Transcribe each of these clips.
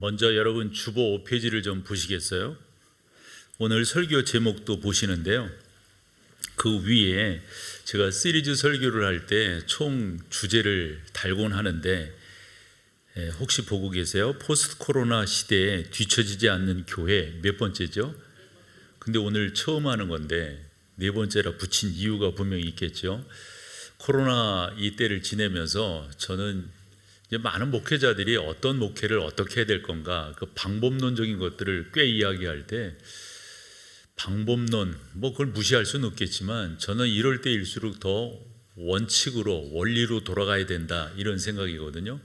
먼저 여러분 주보 5페이지를 좀 보시겠어요? 오늘 설교 제목도 보시는데요. 그 위에 제가 시리즈 설교를 할 때 총 주제를 달곤 하는데 혹시 보고 계세요? 포스트 코로나 시대에 뒤처지지 않는 교회 몇 번째죠? 근데 오늘 처음 하는 건데 네 번째라 붙인 이유가 분명히 있겠죠. 코로나 이 때를 지내면서 저는 이제 많은 목회자들이 어떤 목회를 어떻게 해야 될 건가, 그 방법론적인 것들을 꽤 이야기할 때 방법론 그걸 무시할 수는 없겠지만 저는 이럴 때일수록 더 원칙으로 원리로 돌아가야 된다 이런 생각이거든요.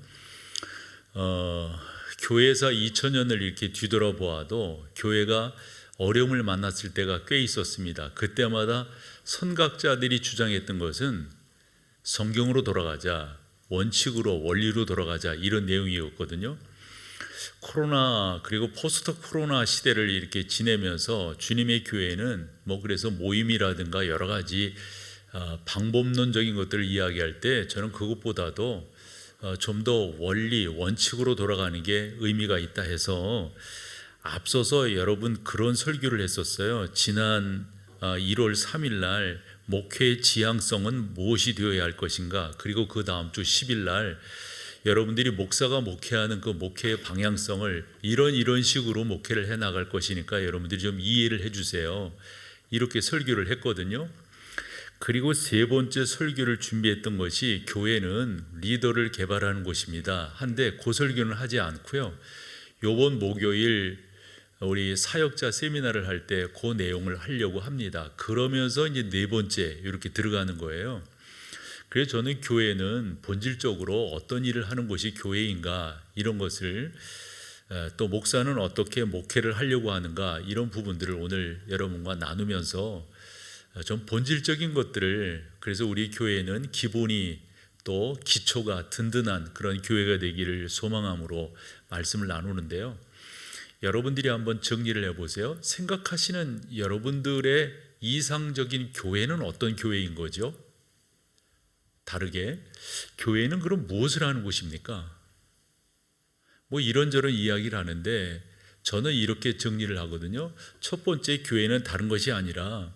교회에서 2000년을 이렇게 뒤돌아보아도 교회가 어려움을 만났을 때가 꽤 있었습니다. 그때마다 선각자들이 주장했던 것은 성경으로 돌아가자, 원칙으로 원리로 돌아가자 이런 내용이었거든요. 코로나 그리고 포스트 코로나 시대를 이렇게 지내면서 주님의 교회는 그래서 모임이라든가 여러 가지 방법론적인 것들을 이야기할 때 저는 그것보다도 좀 더 원리 원칙으로 돌아가는 게 의미가 있다 해서 앞서서 여러분 그런 설교를 했었어요. 지난 1월 3일 날 목회의 지향성은 무엇이 되어야 할 것인가, 그리고 그 다음 주 10일 날 여러분들이 목사가 목회하는 그 목회의 방향성을 이런 식으로 목회를 해 나갈 것이니까 여러분들이 좀 이해를 해 주세요, 이렇게 설교를 했거든요. 그리고 세 번째 설교를 준비했던 것이 교회는 리더를 개발하는 곳입니다. 한데 그 설교는 하지 않고요, 이번 목요일 우리 사역자 세미나를 할 때 그 내용을 하려고 합니다. 그러면서 이제 네 번째 이렇게 들어가는 거예요. 그래서 저는 교회는 본질적으로 어떤 일을 하는 것이 교회인가, 이런 것을 또 목사는 어떻게 목회를 하려고 하는가, 이런 부분들을 오늘 여러분과 나누면서 좀 본질적인 것들을, 그래서 우리 교회는 기본이 또 기초가 든든한 그런 교회가 되기를 소망함으로 말씀을 나누는데요. 여러분들이 한번 정리를 해보세요. 생각하시는 여러분들의 이상적인 교회는 어떤 교회인 거죠? 다르게 교회는 그럼 무엇을 하는 곳입니까? 이런저런 이야기를 하는데 저는 이렇게 정리를 하거든요. 첫 번째, 교회는 다른 것이 아니라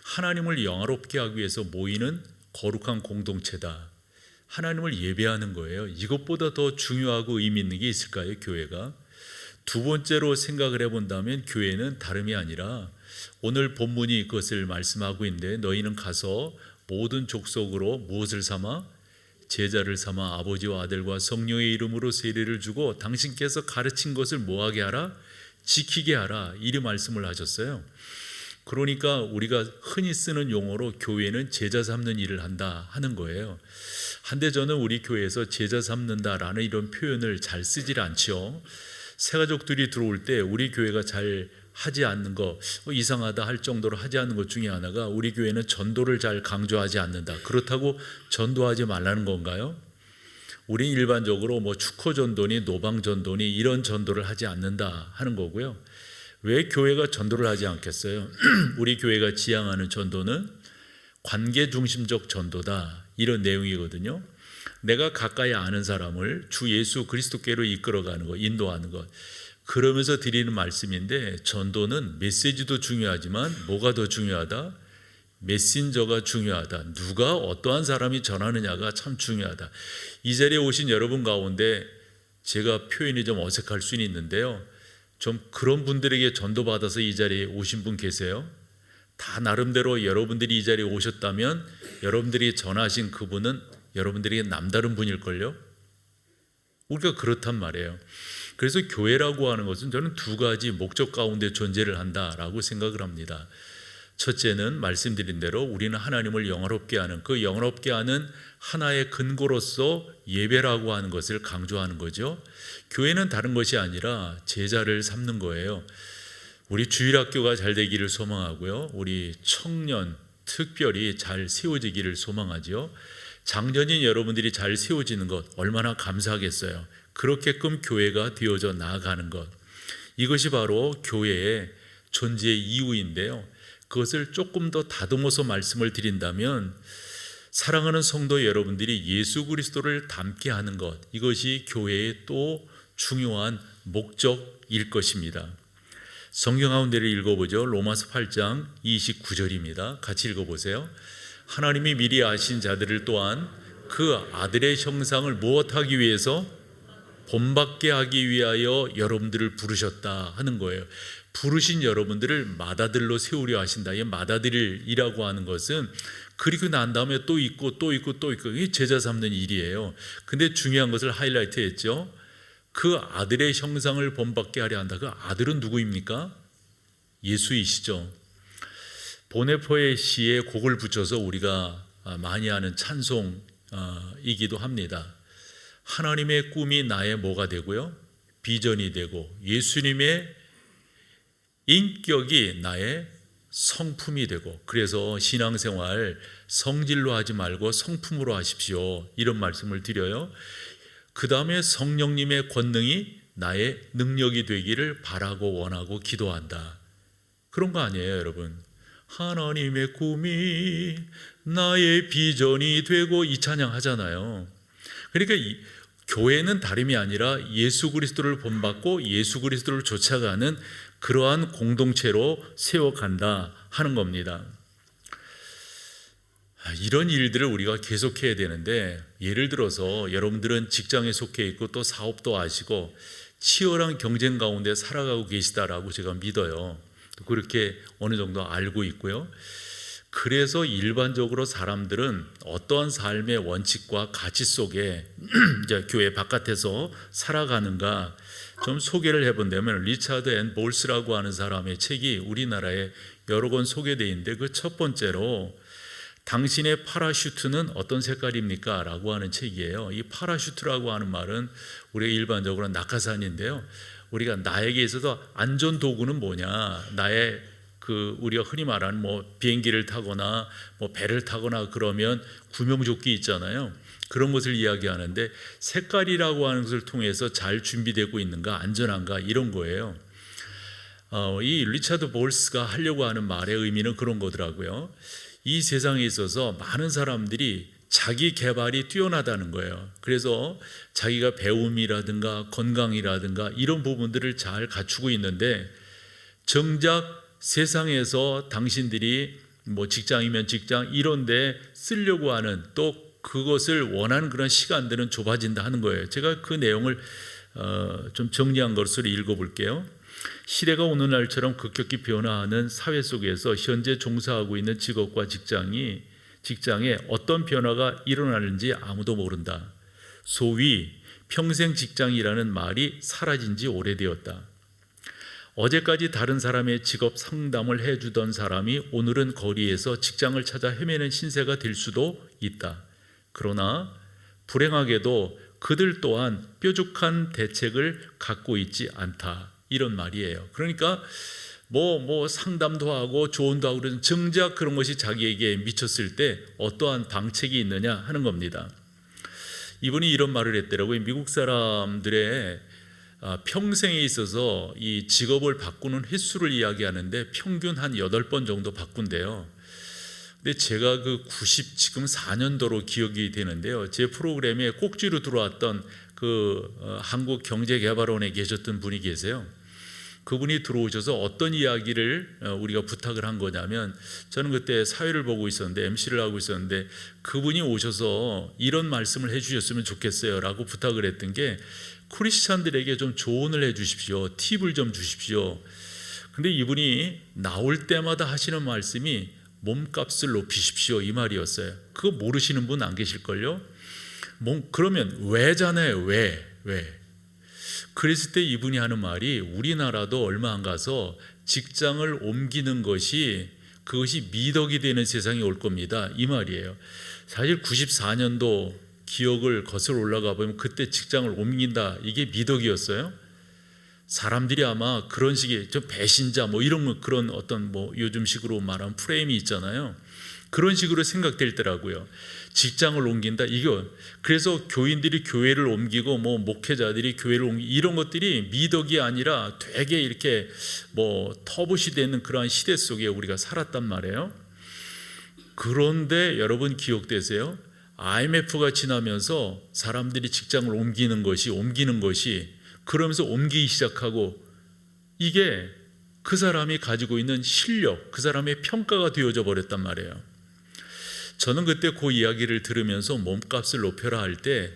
하나님을 영화롭게 하기 위해서 모이는 거룩한 공동체다. 하나님을 예배하는 거예요. 이것보다 더 중요하고 의미 있는 게 있을까요, 교회가? 두 번째로 생각을 해본다면 교회는 다름이 아니라 오늘 본문이 그것을 말씀하고 있는데, 너희는 가서 모든 족속으로 무엇을 삼아? 제자를 삼아 아버지와 아들과 성령의 이름으로 세례를 주고 당신께서 가르친 것을 뭐하게 하라? 지키게 하라. 이리 말씀을 하셨어요. 그러니까 우리가 흔히 쓰는 용어로 교회는 제자 삼는 일을 한다 하는 거예요. 한데 저는 우리 교회에서 제자 삼는다라는 이런 표현을 잘 쓰질 않죠. 새가족들이 들어올 때 우리 교회가 잘 하지 않는 거, 이상하다 할 정도로 하지 않는 것 중에 하나가 우리 교회는 전도를 잘 강조하지 않는다. 그렇다고 전도하지 말라는 건가요? 우린 일반적으로 축호 전도니 노방 전도니 이런 전도를 하지 않는다 하는 거고요. 왜 교회가 전도를 하지 않겠어요? 우리 교회가 지향하는 전도는 관계 중심적 전도다, 이런 내용이거든요. 내가 가까이 아는 사람을 주 예수 그리스도께로 이끌어가는 것, 인도하는 것, 그러면서 드리는 말씀인데, 전도는 메시지도 중요하지만 뭐가 더 중요하다? 메신저가 중요하다. 누가 어떠한 사람이 전하느냐가 참 중요하다. 이 자리에 오신 여러분 가운데 제가 표현이 좀 어색할 수는 있는데요, 좀 그런 분들에게 전도받아서 이 자리에 오신 분 계세요? 다 나름대로 여러분들이 이 자리에 오셨다면 여러분들이 전하신 그분은 여러분들에게 남다른 분일걸요? 우리가 그렇단 말이에요. 그래서 교회라고 하는 것은 저는 두 가지 목적 가운데 존재를 한다라고 생각을 합니다. 첫째는 말씀드린 대로 우리는 하나님을 영화롭게 하는, 그 영화롭게 하는 하나의 근거로서 예배라고 하는 것을 강조하는 거죠. 교회는 다른 것이 아니라 제자를 삼는 거예요. 우리 주일학교가 잘 되기를 소망하고요, 우리 청년 특별히 잘 세워지기를 소망하죠. 장년인 여러분들이 잘 세워지는 것 얼마나 감사하겠어요. 그렇게끔 교회가 되어져 나아가는 것, 이것이 바로 교회의 존재의 이유인데요, 그것을 조금 더 다듬어서 말씀을 드린다면 사랑하는 성도 여러분들이 예수 그리스도를 닮게 하는 것, 이것이 교회의 또 중요한 목적일 것입니다. 성경 가운데를 읽어보죠. 로마서 8장 29절입니다. 같이 읽어보세요. 하나님이 미리 아신 자들을 또한 그 아들의 형상을 무엇하기 위해서? 본받게 하기 위하여 여러분들을 부르셨다 하는 거예요. 부르신 여러분들을 맏아들로 세우려 하신다. 이 맏아들이라고 하는 것은 그리고 난 다음에 또 있고 또 있고 또 있고, 이게 제자 삼는 일이에요. 근데 중요한 것을 하이라이트 했죠. 그 아들의 형상을 본받게 하려 한다. 그 아들은 누구입니까? 예수이시죠. 보네포의 시에 곡을 붙여서 우리가 많이 하는 찬송이기도 합니다. 하나님의 꿈이 나의 뭐가 되고요? 비전이 되고, 예수님의 인격이 나의 성품이 되고, 그래서 신앙생활 성질로 하지 말고 성품으로 하십시오, 이런 말씀을 드려요. 그 다음에 성령님의 권능이 나의 능력이 되기를 바라고 원하고 기도한다. 그런 거 아니에요, 여러분. 하나님의 꿈이 나의 비전이 되고, 이 찬양 하잖아요. 그러니까 교회는 다름이 아니라 예수 그리스도를 본받고 예수 그리스도를 쫓아가는 그러한 공동체로 세워간다 하는 겁니다. 이런 일들을 우리가 계속해야 되는데, 예를 들어서 여러분들은 직장에 속해 있고 또 사업도 하시고 치열한 경쟁 가운데 살아가고 계시다라고 제가 믿어요. 그렇게 어느 정도 알고 있고요. 그래서 일반적으로 사람들은 어떠한 삶의 원칙과 가치 속에 이제 교회 바깥에서 살아가는가 좀 소개를 해본다면, 리차드 앤 볼스라고 하는 사람의 책이 우리나라에 여러 권 소개되어 있는데, 그 첫 번째로 당신의 파라슈트는 어떤 색깔입니까? 라고 하는 책이에요. 이 파라슈트라고 하는 말은 우리가 일반적으로 낙하산인데요, 우리가 나에게 있어서 안전 도구는 뭐냐, 나의 우리가 흔히 말하는 비행기를 타거나 배를 타거나 그러면 구명조끼 있잖아요. 그런 것을 이야기하는데, 색깔이라고 하는 것을 통해서 잘 준비되고 있는가, 안전한가, 이런 거예요. 이 리차드 볼스가 하려고 하는 말의 의미는 그런 거더라고요. 이 세상에 있어서 많은 사람들이 자기 개발이 뛰어나다는 거예요. 그래서 자기가 배움이라든가 건강이라든가 이런 부분들을 잘 갖추고 있는데, 정작 세상에서 당신들이 직장이면 직장 이런 데 쓰려고 하는, 또 그것을 원하는 그런 시간들은 좁아진다 하는 거예요. 제가 그 내용을 좀 정리한 것으로 읽어볼게요. 시대가 오늘날처럼 급격히 변화하는 사회 속에서 현재 종사하고 있는 직업과 직장에 어떤 변화가 일어나는지 아무도 모른다. 소위 평생 직장이라는 말이 사라진 지 오래되었다. 어제까지 다른 사람의 직업 상담을 해주던 사람이 오늘은 거리에서 직장을 찾아 헤매는 신세가 될 수도 있다. 그러나 불행하게도 그들 또한 뾰족한 대책을 갖고 있지 않다. 이런 말이에요. 그러니까 상담도 하고 조언도 하고 그러는, 정작 그런 것이 자기에게 미쳤을 때 어떠한 방책이 있느냐 하는 겁니다. 이분이 이런 말을 했더라고요. 미국 사람들의 평생에 있어서 이 직업을 바꾸는 횟수를 이야기하는데 평균 한 8번 정도 바꾼대요. 근데 제가 지금 4년도로 기억이 되는데요. 제 프로그램에 꼭지로 들어왔던 한국경제개발원에 계셨던 분이 계세요. 그분이 들어오셔서 어떤 이야기를 우리가 부탁을 한 거냐면, 저는 그때 사회를 보고 있었는데 MC를 하고 있었는데, 그분이 오셔서 이런 말씀을 해주셨으면 좋겠어요 라고 부탁을 했던 게, 크리스찬들에게 좀 조언을 해 주십시오, 팁을 좀 주십시오. 근데 이분이 나올 때마다 하시는 말씀이 몸값을 높이십시오, 이 말이었어요. 그거 모르시는 분 안 계실걸요? 그러면 왜잖아요. 왜? 그랬을 때 이분이 하는 말이, 우리나라도 얼마 안 가서 직장을 옮기는 그것이 미덕이 되는 세상이 올 겁니다, 이 말이에요. 사실 94년도 기억을 거슬러 올라가 보면 그때 직장을 옮긴다, 이게 미덕이었어요. 사람들이 아마 그런 식의 좀 배신자 이런 그런 어떤 요즘식으로 말하면 프레임이 있잖아요. 그런 식으로 생각될 때라고요. 직장을 옮긴다, 이거. 그래서 교인들이 교회를 옮기고 목회자들이 교회를 옮기고 이런 것들이 미덕이 아니라 되게 이렇게 터부시되는 그러한 시대 속에 우리가 살았단 말이에요. 그런데 여러분 기억되세요? IMF가 지나면서 사람들이 직장을 옮기는 것이 그러면서 옮기기 시작하고, 이게 그 사람이 가지고 있는 실력, 그 사람의 평가가 되어져 버렸단 말이에요. 저는 그때 그 이야기를 들으면서 몸값을 높여라 할 때,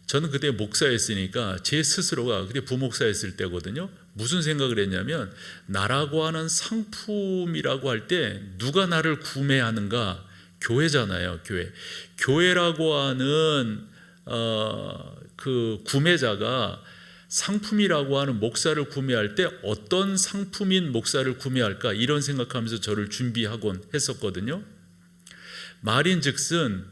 저는 그때 목사였으니까 제 스스로가 그때 부목사였을 때거든요. 무슨 생각을 했냐면, 나라고 하는 상품이라고 할 때 누가 나를 구매하는가? 교회잖아요. 교회라고 하는 그 구매자가 상품이라고 하는 목사를 구매할 때 어떤 상품인 목사를 구매할까, 이런 생각하면서 저를 준비하곤 했었거든요. 말인즉슨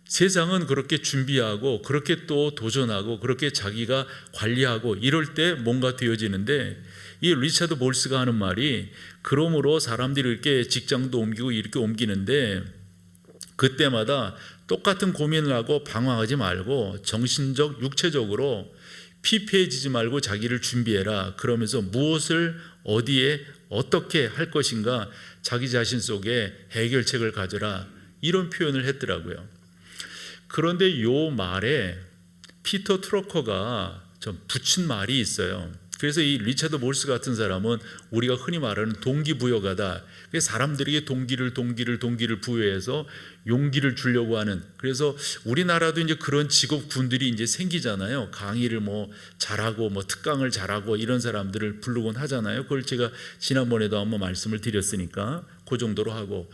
세상은 그렇게 준비하고 그렇게 또 도전하고 그렇게 자기가 관리하고 이럴 때 뭔가 되어지는데, 이 리차드 볼스가 하는 말이, 그러므로 사람들이 이렇게 직장도 옮기고 이렇게 옮기는데 그때마다 똑같은 고민을 하고 방황하지 말고 정신적, 육체적으로 피폐해지지 말고 자기를 준비해라. 그러면서 무엇을 어디에 어떻게 할 것인가 자기 자신 속에 해결책을 가져라, 이런 표현을 했더라고요. 그런데 요 말에 피터 트러커가 좀 붙인 말이 있어요. 그래서 이 리차드 몰스 같은 사람은 우리가 흔히 말하는 동기부여가다. 사람들에게 동기를 부여해서 용기를 주려고 하는. 그래서 우리나라도 이제 그런 직업군들이 이제 생기잖아요. 강의를 뭐 잘하고 뭐 특강을 잘하고 이런 사람들을 부르곤 하잖아요. 그걸 제가 지난번에도 한번 말씀을 드렸으니까 그 정도로 하고,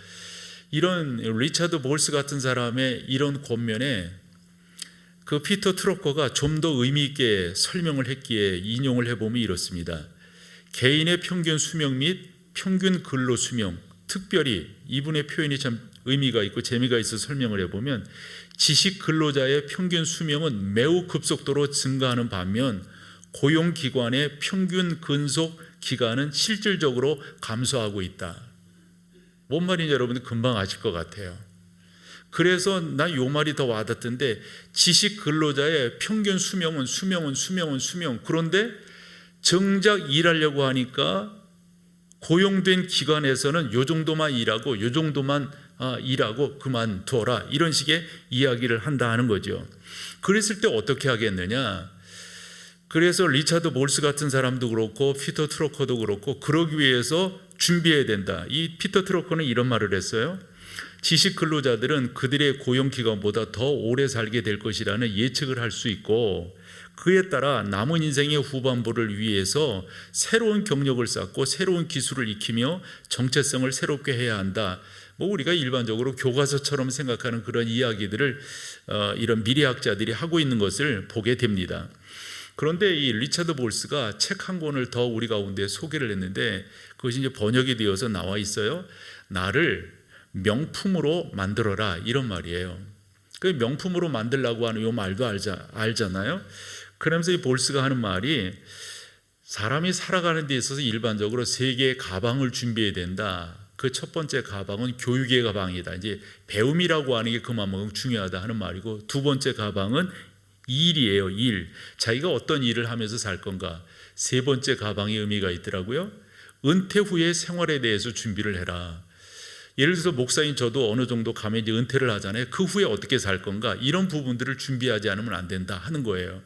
이런 리차드 몰스 같은 사람의 이런 권면에 그 피터 트러커가 좀 더 의미 있게 설명을 했기에 인용을 해보면 이렇습니다. 개인의 평균 수명 및 평균 근로 수명, 특별히 이분의 표현이 참 의미가 있고 재미가 있어 설명을 해보면, 지식 근로자의 평균 수명은 매우 급속도로 증가하는 반면 고용기관의 평균 근속 기간은 실질적으로 감소하고 있다. 뭔 말인지 여러분들 금방 아실 것 같아요. 그래서 난 요 말이 더 와닿던데, 지식 근로자의 평균 수명은 그런데 정작 일하려고 하니까 고용된 기관에서는 요 정도만 일하고 요 정도만 일하고 그만둬라, 이런 식의 이야기를 한다 하는 거죠. 그랬을 때 어떻게 하겠느냐? 그래서 리차드 몰스 같은 사람도 그렇고 피터 트러커도 그렇고 그러기 위해서 준비해야 된다. 이 피터 트러커는 이런 말을 했어요. 지식 근로자들은 그들의 고용기간보다 더 오래 살게 될 것이라는 예측을 할 수 있고, 그에 따라 남은 인생의 후반부를 위해서 새로운 경력을 쌓고 새로운 기술을 익히며 정체성을 새롭게 해야 한다. 뭐 우리가 일반적으로 교과서처럼 생각하는 그런 이야기들을 이런 미래학자들이 하고 있는 것을 보게 됩니다. 그런데 이 리차드 볼스가 책 한 권을 더 우리 가운데 소개를 했는데, 그것이 이제 번역이 되어서 나와 있어요. 나를 명품으로 만들어라, 이런 말이에요. 그 명품으로 만들라고 하는 이 말도 알잖아요. 그러면서 이 볼스가 하는 말이, 사람이 살아가는 데 있어서 일반적으로 세 개의 가방을 준비해야 된다. 그 첫 번째 가방은 교육의 가방이다. 이제 배움이라고 하는 게 그만큼 중요하다 하는 말이고, 두 번째 가방은 일이에요. 일. 자기가 어떤 일을 하면서 살 건가. 세 번째 가방의 의미가 있더라고요. 은퇴 후의 생활에 대해서 준비를 해라. 예를 들어서 목사인 저도 어느 정도 가면 이제 은퇴를 하잖아요. 그 후에 어떻게 살 건가, 이런 부분들을 준비하지 않으면 안 된다 하는 거예요.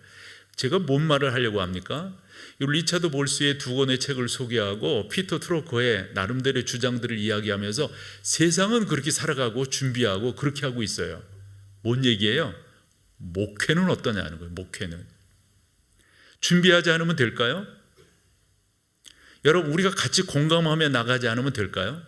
제가 뭔 말을 하려고 합니까? 이 리차드 볼스의 두 권의 책을 소개하고 피터 트러커의 나름대로의 주장들을 이야기하면서 세상은 그렇게 살아가고 준비하고 그렇게 하고 있어요. 뭔 얘기예요? 목회는 어떠냐는 거예요. 목회는 준비하지 않으면 될까요? 여러분, 우리가 같이 공감하며 나가지 않으면 될까요?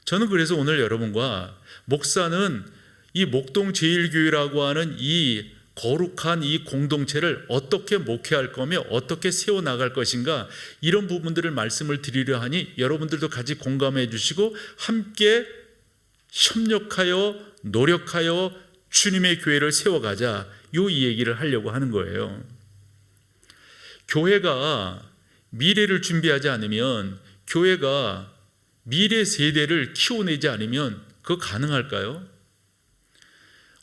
저는 그래서 오늘 여러분과, 목사는 이 목동제일교회라고 하는 이 거룩한 이 공동체를 어떻게 목회할 거며 어떻게 세워나갈 것인가, 이런 부분들을 말씀을 드리려 하니 여러분들도 같이 공감해 주시고 함께 협력하여 노력하여 주님의 교회를 세워가자, 이 얘기를 하려고 하는 거예요. 교회가 미래를 준비하지 않으면, 교회가 미래 세대를 키워내지 않으면 그거 가능할까요?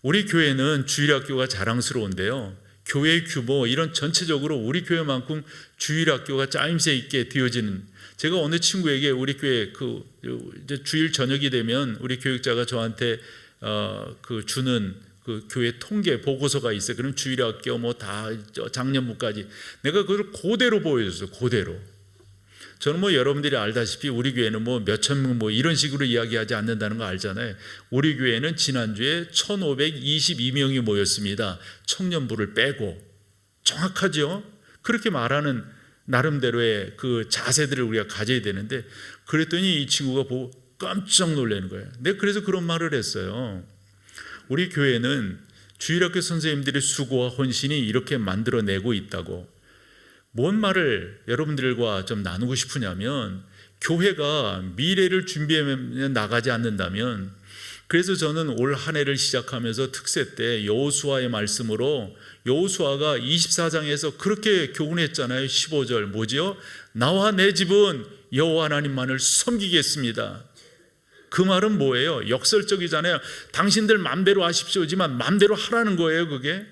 우리 교회는 주일학교가 자랑스러운데요, 교회의 규모 이런 전체적으로 우리 교회만큼 주일학교가 짜임새 있게 되어지는, 제가 어느 친구에게 우리 교회 이제 주일 저녁이 되면 우리 교육자가 저한테 주는 그 교회 통계 보고서가 있어요. 그럼 주일학교 뭐 다 작년부까지 내가 그걸 그대로 보여줬어요. 그대로. 저는 뭐 여러분들이 알다시피 우리 교회는 뭐 몇천 명 뭐 이런 식으로 이야기하지 않는다는 거 알잖아요. 우리 교회는 지난주에 1522명이 모였습니다. 청년부를 빼고. 정확하죠? 그렇게 말하는 나름대로의 그 자세들을 우리가 가져야 되는데, 그랬더니 이 친구가 보고 깜짝 놀라는 거예요. 내가 그래서 그런 말을 했어요. 우리 교회는 주일학교 선생님들의 수고와 헌신이 이렇게 만들어내고 있다고. 뭔 말을 여러분들과 좀 나누고 싶으냐면, 교회가 미래를 준비해 나가지 않는다면, 그래서 저는 올 한 해를 시작하면서 특세 때 여호수아의 말씀으로, 여호수아가 24장에서 그렇게 교훈했잖아요. 15절 뭐지요? 나와 내 집은 여호와 하나님만을 섬기겠습니다. 그 말은 뭐예요? 역설적이잖아요. 당신들 맘대로 하십시오지만 맘대로 하라는 거예요. 그게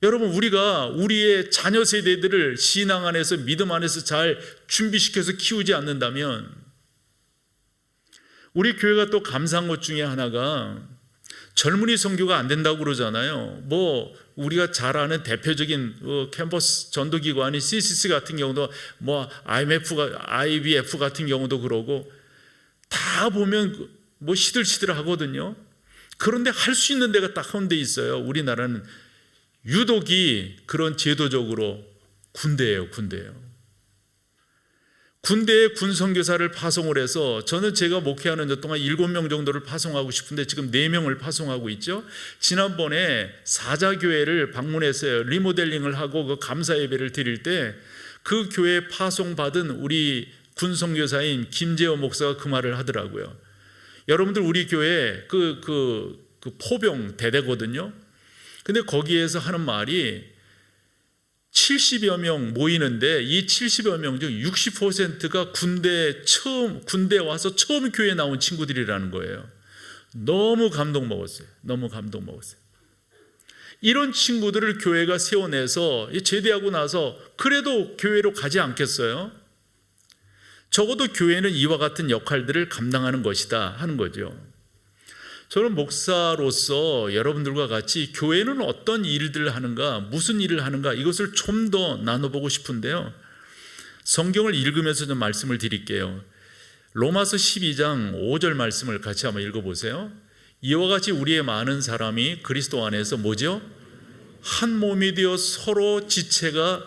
여러분, 우리가 우리의 자녀 세대들을 신앙 안에서 믿음 안에서 잘 준비시켜서 키우지 않는다면, 우리 교회가 또 감사한 것 중에 하나가 젊은이 선교가 안 된다고 그러잖아요. 뭐 우리가 잘 아는 대표적인 캠퍼스 전도기관인 CCC 같은 경우도 뭐 IBF 같은 경우도 그러고 다 보면 뭐 시들시들 하거든요. 그런데 할 수 있는 데가 딱 한 데 있어요. 우리나라는 유독이 그런 제도적으로 군대예요. 군대에 군선교사를 파송을 해서, 저는 제가 목회하는 저 동안 7명 정도를 파송하고 싶은데 지금 4명을 파송하고 있죠. 지난번에 사자교회를 방문했어요. 리모델링을 하고 그 감사 예배를 드릴 때 그 교회에 파송받은 우리 군선교사인 김재호 목사가 그 말을 하더라고요. 여러분들, 우리 교회 그 포병 대대거든요. 근데 거기에서 하는 말이 70여 명 모이는데 이 70여 명 중 60%가 군대 와서 처음 교회에 나온 친구들이라는 거예요. 너무 감동 먹었어요. 이런 친구들을 교회가 세워내서 제대하고 나서 그래도 교회로 가지 않겠어요? 적어도 교회는 이와 같은 역할들을 감당하는 것이다 하는 거죠. 저는 목사로서 여러분들과 같이 교회는 어떤 일들을 하는가, 무슨 일을 하는가, 이것을 좀 더 나눠보고 싶은데요. 성경을 읽으면서 좀 말씀을 드릴게요. 로마서 12장 5절 말씀을 같이 한번 읽어보세요. 이와 같이 우리의 많은 사람이 그리스도 안에서 뭐죠? 한 몸이 되어 서로 지체가,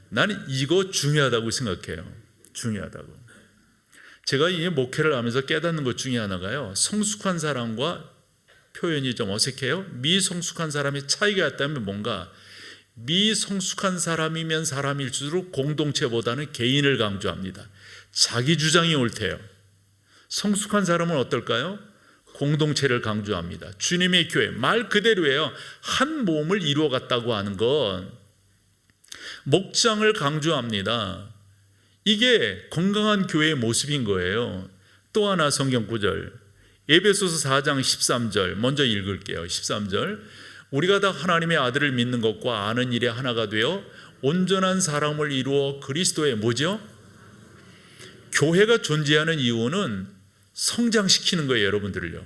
나는 이거 중요하다고 생각해요. 중요하다고. 제가 이 목회를 하면서 깨닫는 것 중에 하나가요, 성숙한 사람과, 표현이 좀 어색해요, 미성숙한 사람의 차이가 있다면 뭔가, 미성숙한 사람이면 사람일수록 공동체보다는 개인을 강조합니다. 자기 주장이 옳대요. 성숙한 사람은 어떨까요? 공동체를 강조합니다. 주님의 교회, 말 그대로예요. 한 몸을 이루어갔다고 하는 건 목장을 강조합니다. 이게 건강한 교회의 모습인 거예요. 또 하나 성경 구절, 에베소서 4장 13절 먼저 읽을게요. 13절, 우리가 다 하나님의 아들을 믿는 것과 아는 일에 하나가 되어 온전한 사람을 이루어 그리스도의 뭐죠? 교회가 존재하는 이유는 성장시키는 거예요. 여러분들을요,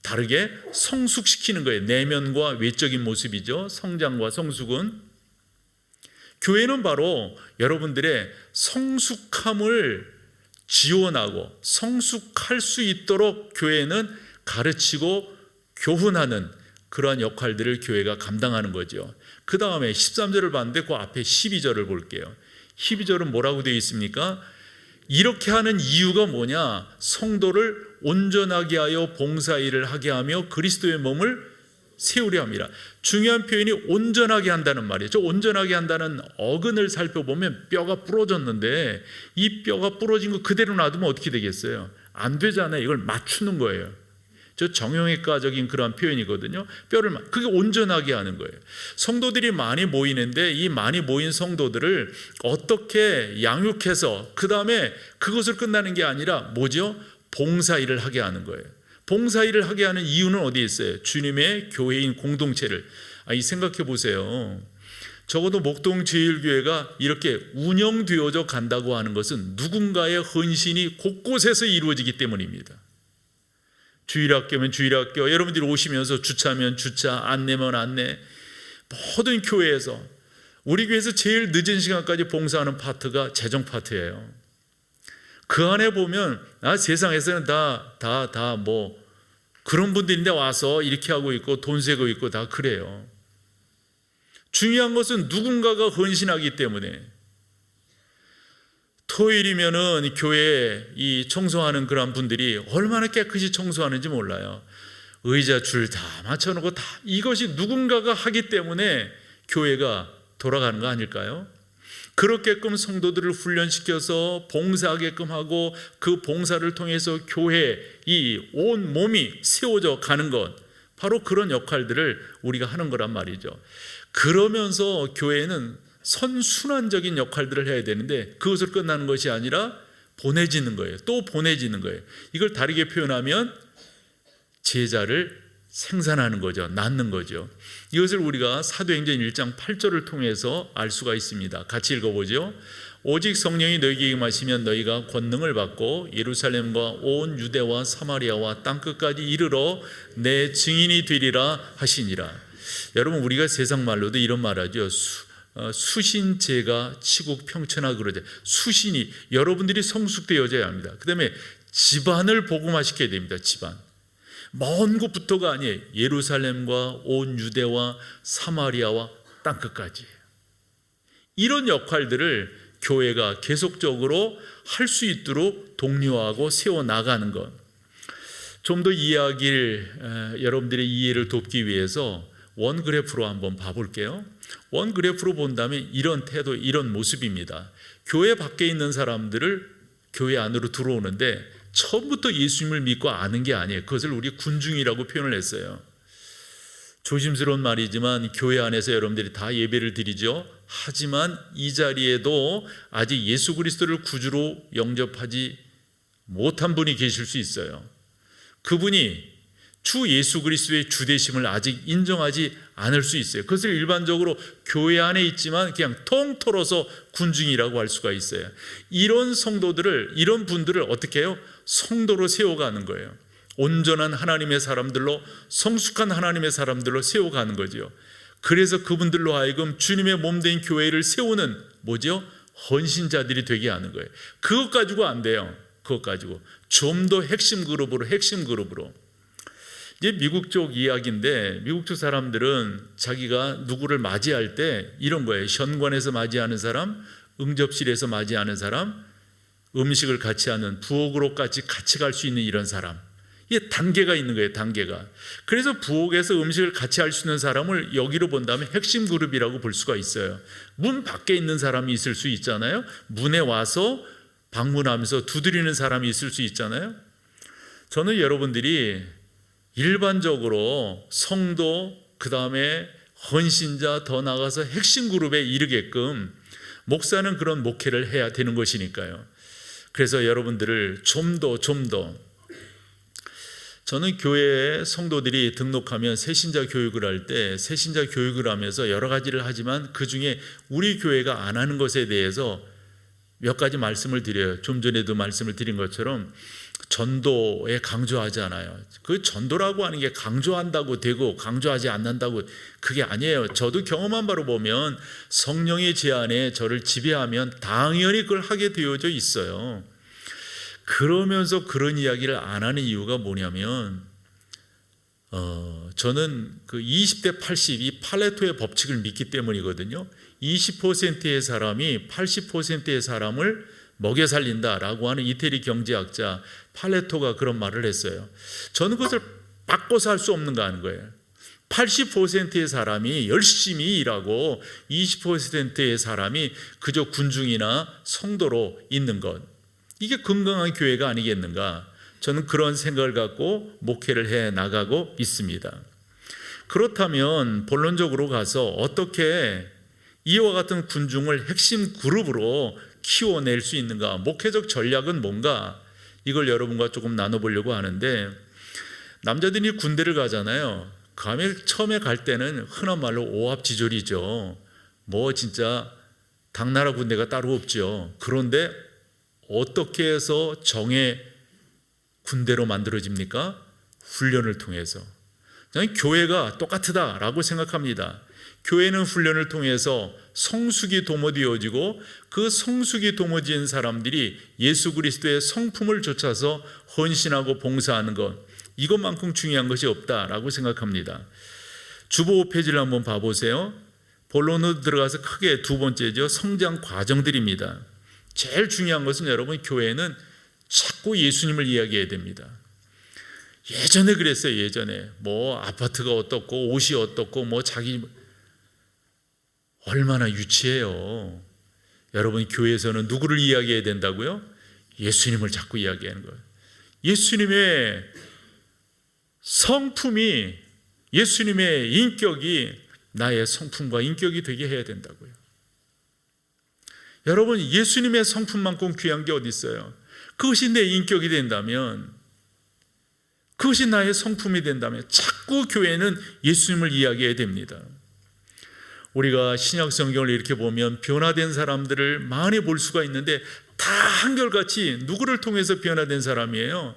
다르게 성숙시키는 거예요. 내면과 외적인 모습이죠. 성장과 성숙은. 교회는 바로 여러분들의 성숙함을 지원하고 성숙할 수 있도록 교회는 가르치고 교훈하는 그러한 역할들을 교회가 감당하는 거죠. 그 다음에 13절을 봤는데 그 앞에 12절을 볼게요. 12절은 뭐라고 되어 있습니까? 이렇게 하는 이유가 뭐냐? 성도를 온전하게 하여 봉사일을 하게 하며 그리스도의 몸을 세우려 합니다. 중요한 표현이 온전하게 한다는 말이에요. 저 온전하게 한다는 어근을 살펴보면 뼈가 부러졌는데 이 뼈가 부러진 거 그대로 놔두면 어떻게 되겠어요? 안 되잖아요. 이걸 맞추는 거예요. 저 정형외과적인 그런 표현이거든요. 그게 온전하게 하는 거예요. 성도들이 많이 모이는데 이 많이 모인 성도들을 어떻게 양육해서 그 다음에 그것을 끝나는 게 아니라 뭐죠? 봉사일을 하게 하는 거예요. 봉사일을 하게 하는 이유는 어디에 있어요? 주님의 교회인 공동체를. 생각해 보세요. 적어도 목동제일교회가 이렇게 운영되어져 간다고 하는 것은 누군가의 헌신이 곳곳에서 이루어지기 때문입니다. 주일학교면 주일학교, 여러분들이 오시면서 주차면 주차, 안내면 안내, 모든 교회에서, 우리 교회에서 제일 늦은 시간까지 봉사하는 파트가 재정 파트예요. 그 안에 보면 세상에서는 다 뭐 그런 분들인데 와서 이렇게 하고 있고 돈 세고 있고 다 그래요. 중요한 것은 누군가가 헌신하기 때문에. 토요일이면은 교회에 이 청소하는 그런 분들이 얼마나 깨끗이 청소하는지 몰라요. 의자 줄 다 맞춰놓고 다, 이것이 누군가가 하기 때문에 교회가 돌아가는 거 아닐까요? 그렇게끔 성도들을 훈련시켜서 봉사하게끔 하고 그 봉사를 통해서 교회 이 온 몸이 세워져 가는 것, 바로 그런 역할들을 우리가 하는 거란 말이죠. 그러면서 교회는 선순환적인 역할들을 해야 되는데 그것을 끝나는 것이 아니라 보내지는 거예요. 또 보내지는 거예요. 이걸 다르게 표현하면 제자를 생산하는 거죠. 낳는 거죠. 이것을 우리가 사도행전 1장 8절을 통해서 알 수가 있습니다. 같이 읽어보죠. 오직 성령이 너희에게 임하시면 너희가 권능을 받고 예루살렘과 온 유대와 사마리아와 땅끝까지 이르러 내 증인이 되리라 하시니라. 여러분, 우리가 세상 말로도 이런 말하죠. 수신제가 치국 평천하 그러죠. 수신이, 여러분들이 성숙되어져야 합니다. 그 다음에 집안을 복음화시켜야 됩니다. 집안. 먼 곳부터가 아니에요. 예루살렘과 온 유대와 사마리아와 땅끝까지. 이런 역할들을 교회가 계속적으로 할 수 있도록 독려하고 세워나가는 것. 좀 더 여러분들의 이해를 돕기 위해서 원 그래프로 한번 봐볼게요. 원 그래프로 본다면 이런 태도, 이런 모습입니다. 교회 밖에 있는 사람들을 교회 안으로 들어오는데 처음부터 예수님을 믿고 아는 게 아니에요. 그것을 우리 군중이라고 표현을 했어요. 조심스러운 말이지만 교회 안에서 여러분들이 다 예배를 드리죠. 하지만 이 자리에도 아직 예수 그리스도를 구주로 영접하지 못한 분이 계실 수 있어요. 그분이 주 예수 그리스도의 주되심을 아직 인정하지 않을 수 있어요. 그것을 일반적으로 교회 안에 있지만 그냥 통틀어서 군중이라고 할 수가 있어요. 이런 성도들을, 이런 분들을 어떻게 해요? 성도로 세워가는 거예요. 온전한 하나님의 사람들로, 성숙한 하나님의 사람들로 세워가는 거죠. 그래서 그분들로 하여금 주님의 몸된 교회를 세우는 뭐죠? 헌신자들이 되게 하는 거예요. 그것 가지고 안 돼요. 그것 가지고 좀 더 핵심 그룹으로. 이제 미국 쪽 이야기인데, 미국 쪽 사람들은 자기가 누구를 맞이할 때 이런 거예요. 현관에서 맞이하는 사람, 응접실에서 맞이하는 사람, 음식을 같이 하는 부엌으로까지 같이 갈 수 있는 이런 사람, 이게 단계가 있는 거예요. 단계가. 그래서 부엌에서 음식을 같이 할 수 있는 사람을 여기로 본다면 핵심 그룹이라고 볼 수가 있어요. 문 밖에 있는 사람이 있을 수 있잖아요. 문에 와서 방문하면서 두드리는 사람이 있을 수 있잖아요. 저는 여러분들이 일반적으로 성도, 그 다음에 헌신자, 더 나아가서 핵심 그룹에 이르게끔 목사는 그런 목회를 해야 되는 것이니까요. 그래서 여러분들을 좀 더 저는 교회에 성도들이 등록하면 새신자 교육을 할 때 새신자 교육을 하면서 여러 가지를 하지만 그중에 우리 교회가 안 하는 것에 대해서 몇 가지 말씀을 드려요. 좀 전에도 말씀을 드린 것처럼 전도에 강조하지 않아요. 그 전도라고 하는 게 강조한다고 되고 강조하지 않는다고, 그게 아니에요. 저도 경험한 바로 보면 성령의 제안에 저를 지배하면 당연히 그걸 하게 되어져 있어요. 그러면서 그런 이야기를 안 하는 이유가 뭐냐면 저는 그 20대 80, 이 팔레토의 법칙을 믿기 때문이거든요. 20%의 사람이 80%의 사람을 먹여 살린다라고 하는 이태리 경제학자 팔레토가 그런 말을 했어요. 저는 그것을 바꿔서 할 수 없는가 하는 거예요. 80%의 사람이 열심히 일하고 20%의 사람이 그저 군중이나 성도로 있는 것, 이게 건강한 교회가 아니겠는가. 저는 그런 생각을 갖고 목회를 해 나가고 있습니다. 그렇다면 본론적으로 가서 어떻게 이와 같은 군중을 핵심 그룹으로 키워낼 수 있는가, 목회적 전략은 뭔가, 이걸 여러분과 조금 나눠보려고 하는데, 남자들이 군대를 가잖아요. 처음에 갈 때는 흔한 말로 오합지졸이죠. 뭐 진짜 당나라 군대가 따로 없죠. 그런데 어떻게 해서 정의 군대로 만들어집니까? 훈련을 통해서. 저는 교회가 똑같다라고 생각합니다. 교회는 훈련을 통해서 성숙이 도모되어지고 그 성숙이 도모진 사람들이 예수 그리스도의 성품을 좇아서 헌신하고 봉사하는 것, 이것만큼 중요한 것이 없다라고 생각합니다. 주보 페이지를 한번 봐보세요. 본론으로 들어가서 크게 두 번째죠. 성장 과정들입니다. 제일 중요한 것은 여러분, 교회는 자꾸 예수님을 이야기해야 됩니다. 예전에 그랬어요. 예전에 뭐 아파트가 어떻고 옷이 어떻고 뭐 자기, 얼마나 유치해요. 여러분, 교회에서는 누구를 이야기해야 된다고요? 예수님을 자꾸 이야기하는 거예요. 예수님의 성품이, 예수님의 인격이 나의 성품과 인격이 되게 해야 된다고요. 여러분, 예수님의 성품만큼 귀한 게 어디 있어요? 그것이 내 인격이 된다면, 그것이 나의 성품이 된다면 자꾸 교회는 예수님을 이야기해야 됩니다. 우리가 신약 성경을 이렇게 보면 변화된 사람들을 많이 볼 수가 있는데 다 한결같이 누구를 통해서 변화된 사람이에요?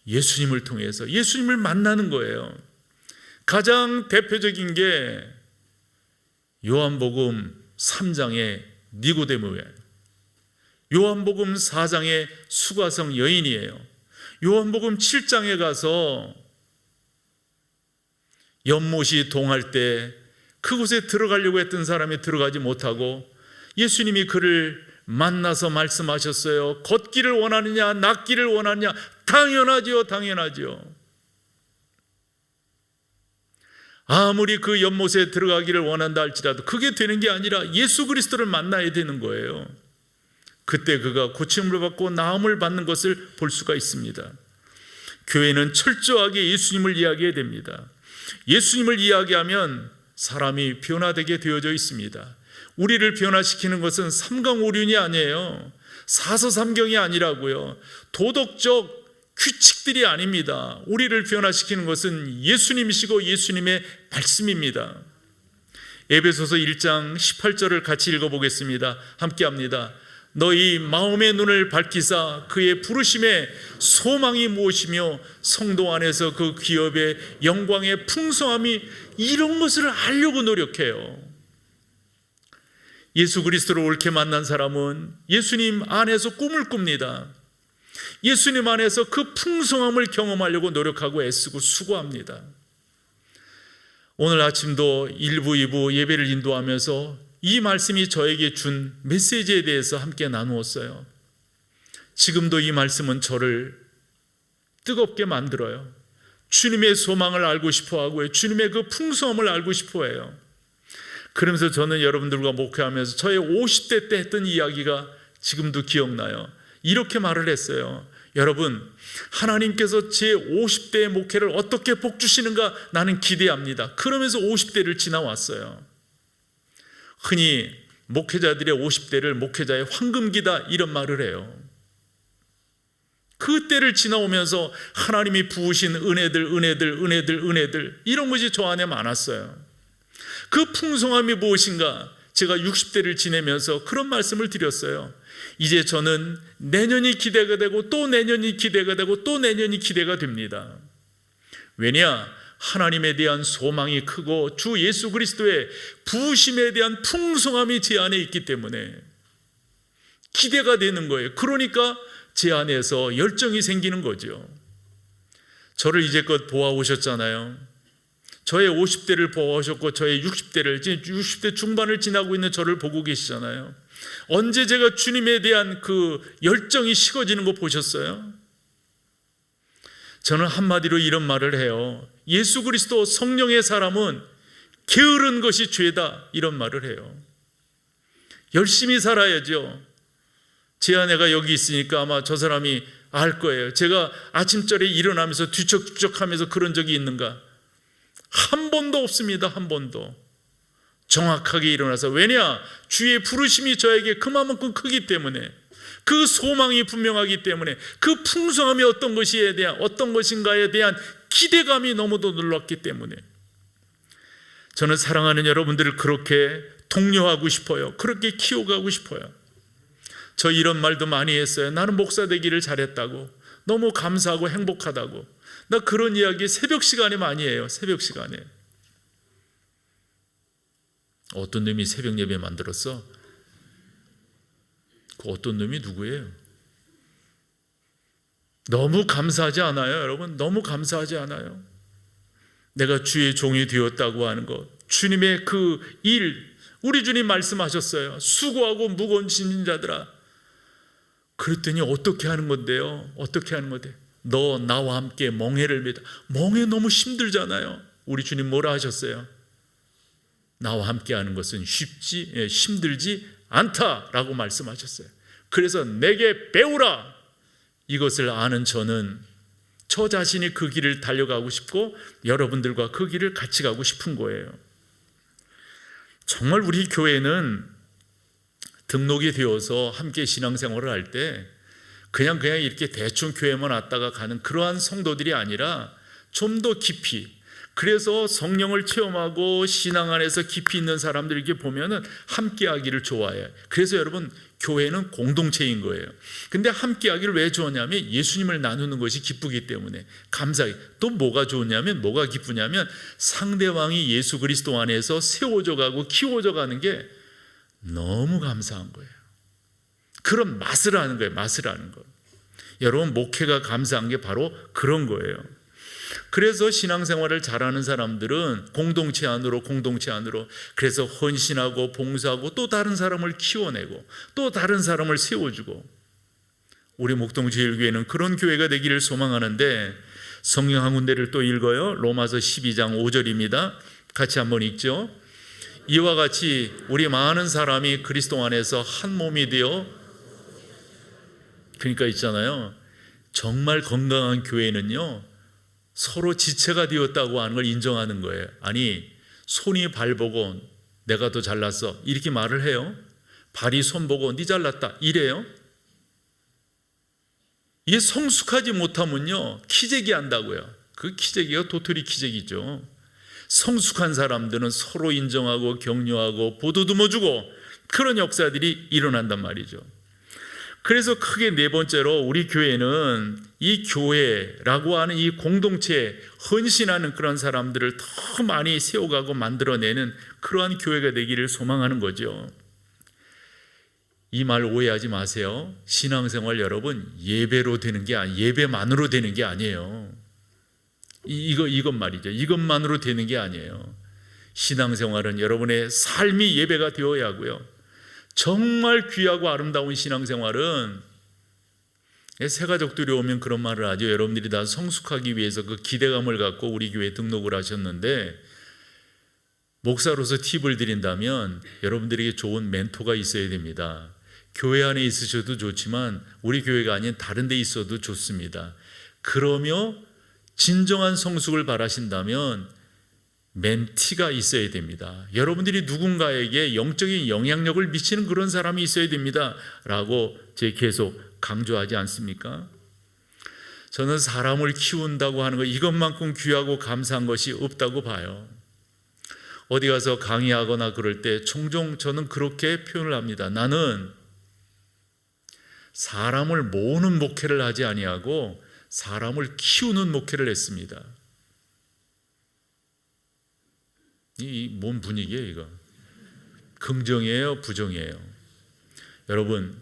예수님을 통해서, 예수님을 만나는 거예요. 가장 대표적인 게 요한복음 3장의 니고데모예요. 요한복음 4장의 수가성 여인이에요. 요한복음 7장에 가서 연못이 동할 때 그곳에 들어가려고 했던 사람이 들어가지 못하고 예수님이 그를 만나서 말씀하셨어요. 걷기를 원하느냐, 낫기를 원하느냐? 당연하지요, 당연하지요. 아무리 그 연못에 들어가기를 원한다 할지라도 그게 되는 게 아니라 예수 그리스도를 만나야 되는 거예요. 그때 그가 고침을 받고 나음을 받는 것을 볼 수가 있습니다. 교회는 철저하게 예수님을 이야기해야 됩니다. 예수님을 이야기하면 사람이 변화되게 되어져 있습니다. 우리를 변화시키는 것은 삼강오륜이 아니에요. 사서삼경이 아니라고요. 도덕적 규칙들이 아닙니다. 우리를 변화시키는 것은 예수님이시고 예수님의 말씀입니다. 에베소서 1장 18절을 같이 읽어보겠습니다. 함께 합니다. 너희 마음의 눈을 밝히사 그의 부르심의 소망이 무엇이며 성도 안에서 그 기업의 영광의 풍성함이, 이런 것을 알려고 노력해요. 예수 그리스도를 옳게 만난 사람은 예수님 안에서 꿈을 꿉니다. 예수님 안에서 그 풍성함을 경험하려고 노력하고 애쓰고 수고합니다. 오늘 아침도 1부, 2부 예배를 인도하면서 이 말씀이 저에게 준 메시지에 대해서 함께 나누었어요. 지금도 이 말씀은 저를 뜨겁게 만들어요. 주님의 소망을 알고 싶어 하고요. 주님의 그 풍성함을 알고 싶어 해요. 그러면서 저는 여러분들과 목회하면서 저의 50대 때 했던 이야기가 지금도 기억나요. 이렇게 말을 했어요. 여러분, 하나님께서 제 50대의 목회를 어떻게 복 주시는가 나는 기대합니다. 그러면서 50대를 지나왔어요. 흔히 목회자들의 50대를 목회자의 황금기다 이런 말을 해요. 그 때를 지나오면서 하나님이 부으신 은혜들 이런 것이 저 안에 많았어요. 그 풍성함이 무엇인가? 제가 60대를 지내면서 그런 말씀을 드렸어요. 이제 저는 내년이 기대가 되고 또 내년이 기대가 되고 또 내년이 기대가 됩니다. 왜냐? 하나님에 대한 소망이 크고 주 예수 그리스도의 부으심에 대한 풍성함이 제 안에 있기 때문에 기대가 되는 거예요. 그러니까 제 안에서 열정이 생기는 거죠. 저를 이제껏 보아오셨잖아요. 저의 50대를 보아오셨고 저의 60대를, 지금 60대 중반을 지나고 있는 저를 보고 계시잖아요. 언제 제가 주님에 대한 그 열정이 식어지는 거 보셨어요? 저는 한마디로 이런 말을 해요. 예수 그리스도 성령의 사람은 게으른 것이 죄다, 이런 말을 해요. 열심히 살아야죠. 제 아내가 여기 있으니까 아마 저 사람이 알 거예요. 제가 아침절에 일어나면서 뒤척뒤척하면서 그런 적이 있는가? 한 번도 없습니다. 한 번도. 정확하게 일어나서. 왜냐? 주의 부르심이 저에게 그만큼 크기 때문에, 그 소망이 분명하기 때문에, 그 풍성함이 어떤 것인가에 대한 기대감이 너무도 놀랐기 때문에 저는 사랑하는 여러분들을 그렇게 독려하고 싶어요. 그렇게 키워가고 싶어요. 저 이런 말도 많이 했어요. 나는 목사 되기를 잘했다고, 너무 감사하고 행복하다고. 나 그런 이야기 새벽 시간에 많이 해요. 새벽 시간에. 어떤 놈이 새벽 예배 만들었어? 그 어떤 놈이 누구예요? 너무 감사하지 않아요, 여러분? 너무 감사하지 않아요? 내가 주의 종이 되었다고 하는 것, 주님의 그 일, 우리 주님 말씀하셨어요. 수고하고 무거운 짐진 자들아. 그랬더니 어떻게 하는 건데요? 어떻게 하는 건데? 너 나와 함께 멍에를 메다. 멍에 너무 힘들잖아요. 우리 주님 뭐라 하셨어요? 나와 함께 하는 것은 힘들지 않다라고 말씀하셨어요. 그래서 내게 배우라. 이것을 아는 저는 저 자신이 그 길을 달려가고 싶고 여러분들과 그 길을 같이 가고 싶은 거예요. 정말 우리 교회는 등록이 되어서 함께 신앙생활을 할 때 그냥 이렇게 대충 교회만 왔다가 가는 그러한 성도들이 아니라 좀 더 깊이, 그래서 성령을 체험하고 신앙 안에서 깊이 있는 사람들 이렇게 보면은 함께 하기를 좋아해요. 그래서 여러분, 교회는 공동체인 거예요. 근데 함께 하기를 왜 좋으냐면 예수님을 나누는 것이 기쁘기 때문에, 감사하게. 또 뭐가 좋냐면, 뭐가 기쁘냐면 상대방이 예수 그리스도 안에서 세워져 가고 키워져 가는 게 너무 감사한 거예요. 그런 맛을 아는 거예요. 맛을 아는 거. 여러분, 목회가 감사한 게 바로 그런 거예요. 그래서 신앙생활을 잘하는 사람들은 공동체 안으로 그래서 헌신하고 봉사하고 또 다른 사람을 키워내고 또 다른 사람을 세워주고, 우리 목동제일교회는 그런 교회가 되기를 소망하는데, 성경 한 군데를 또 읽어요. 로마서 12장 5절입니다. 같이 한번 읽죠. 이와 같이 우리 많은 사람이 그리스도 안에서 한 몸이 되어, 그러니까 있잖아요, 정말 건강한 교회는요 서로 지체가 되었다고 하는 걸 인정하는 거예요. 아니, 손이 발 보고 내가 더 잘났어 이렇게 말을 해요? 발이 손 보고 네 잘났다 이래요? 이게 성숙하지 못하면요 키재기 한다고요. 그 키재기가 도토리 키재기죠. 성숙한 사람들은 서로 인정하고 격려하고 보도듬어주고 그런 역사들이 일어난단 말이죠. 그래서 크게 네 번째로 우리 교회는 이 교회라고 하는 이 공동체에 헌신하는 그런 사람들을 더 많이 세워가고 만들어내는 그러한 교회가 되기를 소망하는 거죠. 이 말 오해하지 마세요. 신앙생활 여러분 예배로 되는 게 예배만으로 되는 게 아니에요. 이것 말이죠. 이것만으로 되는 게 아니에요. 신앙생활은 여러분의 삶이 예배가 되어야 하고요. 정말 귀하고 아름다운 신앙생활은, 새가족들이 오면 그런 말을 하죠. 여러분들이 다 성숙하기 위해서 그 기대감을 갖고 우리 교회에 등록을 하셨는데, 목사로서 팁을 드린다면 여러분들에게 좋은 멘토가 있어야 됩니다. 교회 안에 있으셔도 좋지만 우리 교회가 아닌 다른 데 있어도 좋습니다. 그러며 진정한 성숙을 바라신다면 멘티가 있어야 됩니다. 여러분들이 누군가에게 영적인 영향력을 미치는 그런 사람이 있어야 됩니다 라고 제가 계속 강조하지 않습니까? 저는 사람을 키운다고 하는 것, 이것만큼 귀하고 감사한 것이 없다고 봐요. 어디 가서 강의하거나 그럴 때 종종 저는 그렇게 표현을 합니다. 나는 사람을 모으는 목회를 하지 아니하고 사람을 키우는 목회를 했습니다. 이 뭔 분위기예요 이거? 긍정이에요, 부정이에요? 여러분,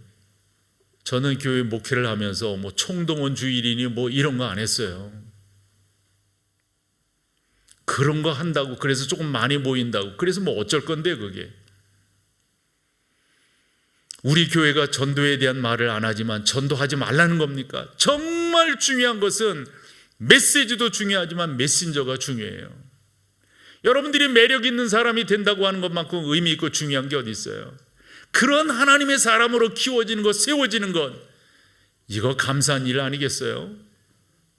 저는 교회 목회를 하면서 뭐 총동원 주일이니 뭐 이런 거 안 했어요. 그런 거 한다고 그래서 조금 많이 모인다고 그래서 뭐 어쩔 건데 그게. 우리 교회가 전도에 대한 말을 안 하지만 전도하지 말라는 겁니까? 정말 중요한 것은 메시지도 중요하지만 메신저가 중요해요. 여러분들이 매력 있는 사람이 된다고 하는 것만큼 의미 있고 중요한 게 어디 있어요? 그런 하나님의 사람으로 키워지는 것, 세워지는 것, 이거 감사한 일 아니겠어요?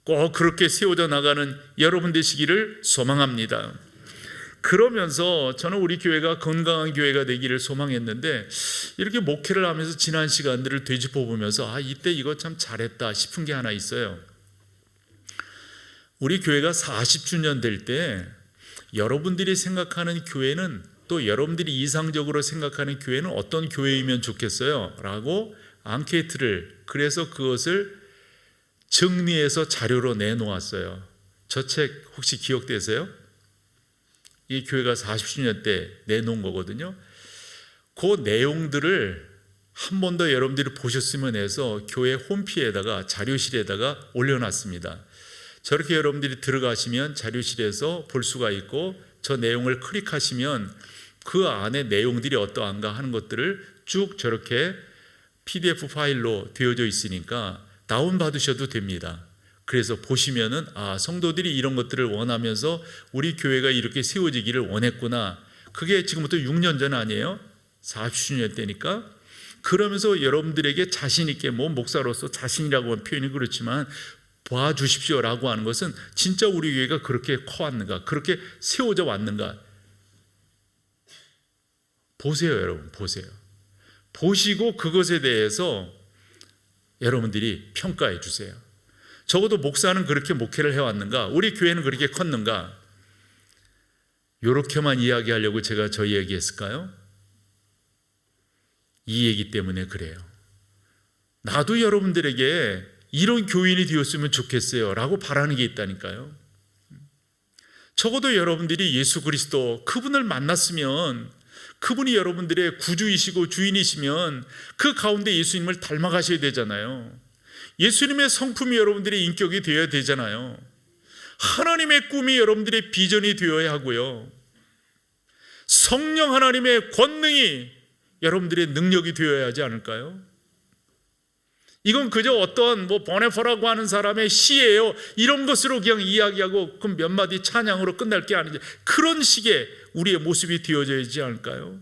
꼭 그렇게 세워져 나가는 여러분 되시기를 소망합니다. 그러면서 저는 우리 교회가 건강한 교회가 되기를 소망했는데, 이렇게 목회를 하면서 지난 시간들을 되짚어 보면서 이때 이거 참 잘했다 싶은 게 하나 있어요. 우리 교회가 40주년 될 때 여러분들이 생각하는 교회는, 또 여러분들이 이상적으로 생각하는 교회는 어떤 교회이면 좋겠어요? 라고 앙케이트를, 그래서 그것을 정리해서 자료로 내놓았어요. 저 책 혹시 기억되세요? 이 교회가 40주년 때 내놓은 거거든요. 그 내용들을 한 번 더 여러분들이 보셨으면 해서 교회 홈피에다가 자료실에다가 올려놨습니다. 저렇게 여러분들이 들어가시면 자료실에서 볼 수가 있고, 저 내용을 클릭하시면 그 안에 내용들이 어떠한가 하는 것들을 쭉 저렇게 PDF 파일로 되어져 있으니까 다운받으셔도 됩니다. 그래서 보시면은 성도들이 이런 것들을 원하면서 우리 교회가 이렇게 세워지기를 원했구나. 그게 지금부터 6년 전 아니에요? 40주년 때니까. 그러면서 여러분들에게 자신 있게, 목사로서 자신이라고 표현이 그렇지만 봐주십시오라고 하는 것은 진짜 우리 교회가 그렇게 커왔는가, 그렇게 세워져 왔는가. 보세요, 여러분, 보세요. 보시고 그것에 대해서 여러분들이 평가해 주세요. 적어도 목사는 그렇게 목회를 해왔는가, 우리 교회는 그렇게 컸는가, 이렇게만 이야기하려고 제가 저 얘기했을까요? 이 얘기 때문에 그래요. 나도 여러분들에게 이런 교인이 되었으면 좋겠어요 라고 바라는 게 있다니까요. 적어도 여러분들이 예수 그리스도, 그분을 만났으면, 그분이 여러분들의 구주이시고 주인이시면 그 가운데 예수님을 닮아가셔야 되잖아요. 예수님의 성품이 여러분들의 인격이 되어야 되잖아요. 하나님의 꿈이 여러분들의 비전이 되어야 하고요. 성령 하나님의 권능이 여러분들의 능력이 되어야 하지 않을까요? 이건 그저 어떤 보네포라고 하는 사람의 시예요, 이런 것으로 그냥 이야기하고 그 몇 마디 찬양으로 끝날 게 아니지, 그런 식의 우리의 모습이 되어져야지 않을까요?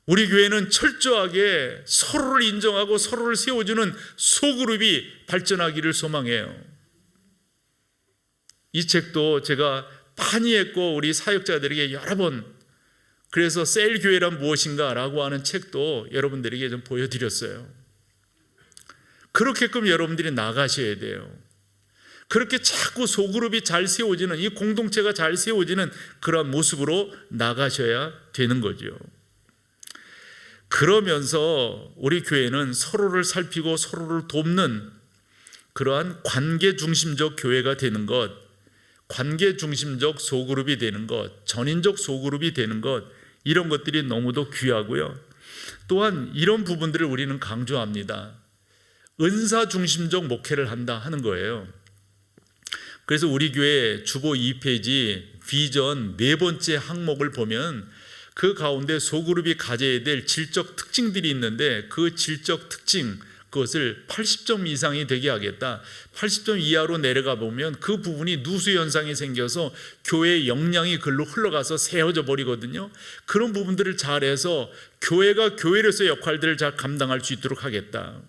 우리 교회는 철저하게 서로를 인정하고 서로를 세워주는 소그룹이 발전하기를 소망해요. 이 책도 제가 많이 했고 우리 사역자들에게 여러 번, 그래서 셀교회란 무엇인가 라고 하는 책도 여러분들에게 좀 보여드렸어요. 그렇게끔 여러분들이 나가셔야 돼요. 그렇게 자꾸 소그룹이 잘 세워지는, 이 공동체가 잘 세워지는 그런 모습으로 나가셔야 되는 거죠. 그러면서 우리 교회는 서로를 살피고 서로를 돕는 그러한 관계 중심적 교회가 되는 것, 관계 중심적 소그룹이 되는 것, 전인적 소그룹이 되는 것, 이런 것들이 너무도 귀하고요. 또한 이런 부분들을 우리는 강조합니다. 은사 중심적 목회를 한다 하는 거예요. 그래서 우리 교회 주보 2페이지 비전 4번째 항목을 보면 그 가운데 소그룹이 가져야 될 질적 특징들이 있는데, 그 질적 특징, 그것을 80점 이상이 되게 하겠다. 80점 이하로 내려가 보면 그 부분이 누수 현상이 생겨서 교회의 역량이 글로 흘러가서 세워져 버리거든요. 그런 부분들을 잘해서 교회가 교회로서의 역할들을 잘 감당할 수 있도록 하겠다.